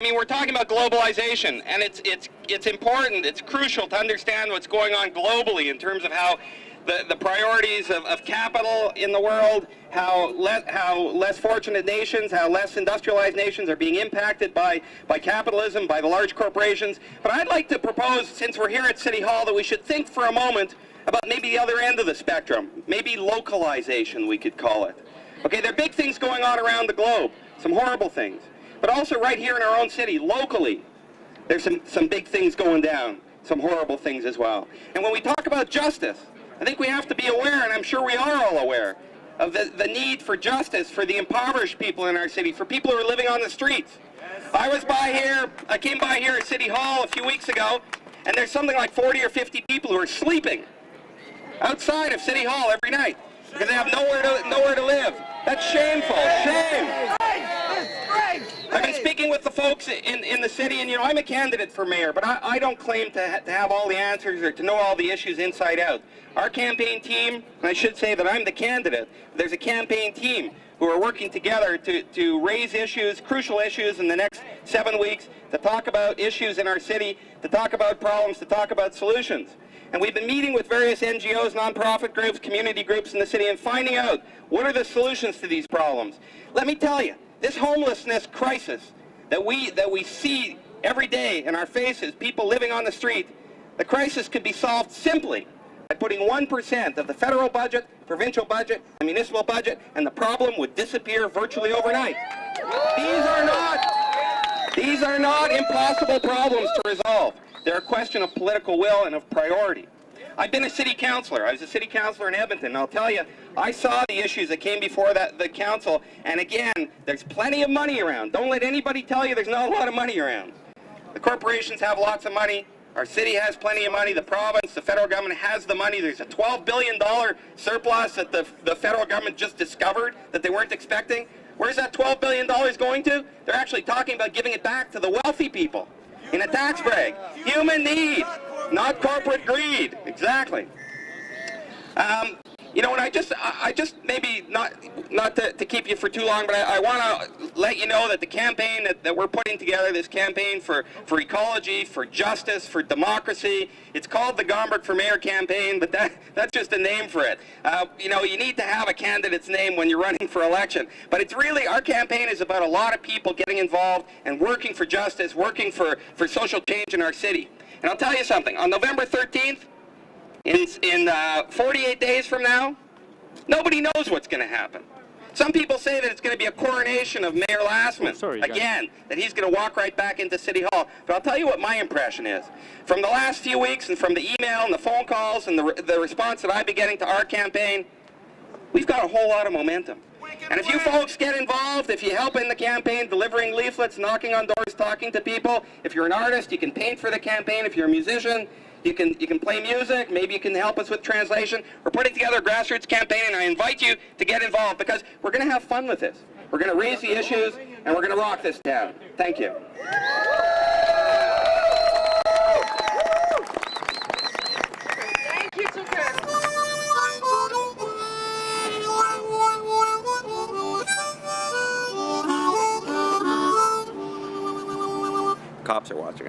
I mean, we're talking about globalization, and it's important, it's crucial to understand what's going on globally in terms of how the priorities of capital in the world, how less fortunate nations, how less industrialized nations are being impacted by capitalism, by the large corporations. But I'd like to propose, since we're here at City Hall, that we should think for a moment about maybe the other end of the spectrum, maybe localization, we could call it. Okay, there are big things going on around the globe, some horrible things. But also right here in our own city, locally, there's some big things going down, some horrible things as well. And when we talk about justice, I think we have to be aware, and I'm sure we are all aware, of the need for justice for the impoverished people in our city, for people who are living on the streets. I came by here at City Hall a few weeks ago, and there's something like 40 or 50 people who are sleeping outside of City Hall every night because they have nowhere to live. That's shameful. Shame. I've been speaking with the folks in the city, and I'm a candidate for mayor, but I don't claim to have all the answers or to know all the issues inside out. Our campaign team, and I should say that I'm the candidate, but there's a campaign team who are working together to raise issues, crucial issues in the next 7 weeks, to talk about issues in our city, to talk about problems, to talk about solutions. And we've been meeting with various NGOs, nonprofit groups, community groups in the city and finding out what are the solutions to these problems. Let me tell you, this homelessness crisis that we see every day in our faces, people living on the street, the crisis could be solved simply by putting 1% of the federal budget, provincial budget, and municipal budget, and the problem would disappear virtually overnight. These are not impossible problems to resolve. They're a question of political will and of priority. I've been a city councillor. I was a city councillor in Edmonton, and I'll tell you, I saw the issues that came before the council, and again, there's plenty of money around. Don't let anybody tell you there's not a lot of money around. The corporations have lots of money. Our city has plenty of money. The province, the federal government has the money. There's a $12 billion surplus that the federal government just discovered that they weren't expecting. Where's that $12 billion going to? They're actually talking about giving it back to the wealthy people in a tax break. Human need, not corporate greed. Exactly. And I just maybe not to keep you for too long, but I want to let you know that the campaign that we're putting together, this campaign for ecology, for justice, for democracy, it's called the Gomberg for Mayor campaign, but that's just a name for it. You need to have a candidate's name when you're running for election. But it's really, our campaign is about a lot of people getting involved and working for justice, working for social change in our city. And I'll tell you something, on November 13th, in 48 days from now, nobody knows what's going to happen. Some people say that it's going to be a coronation of Mayor Lassman, again, that he's going to walk right back into City Hall. But I'll tell you what my impression is. From the last few weeks and from the email and the phone calls and the response that I've been getting to our campaign, we've got a whole lot of momentum. And if you folks get involved, if you help in the campaign, delivering leaflets, knocking on doors, talking to people, if you're an artist, you can paint for the campaign. If you're a musician, you can play music, maybe you can help us with translation. We're putting together a grassroots campaign, and I invite you to get involved because we're going to have fun with this. We're going to raise the issues, and we're going to rock this town. Thank you. Thank you, Tucker. Cops are watching us.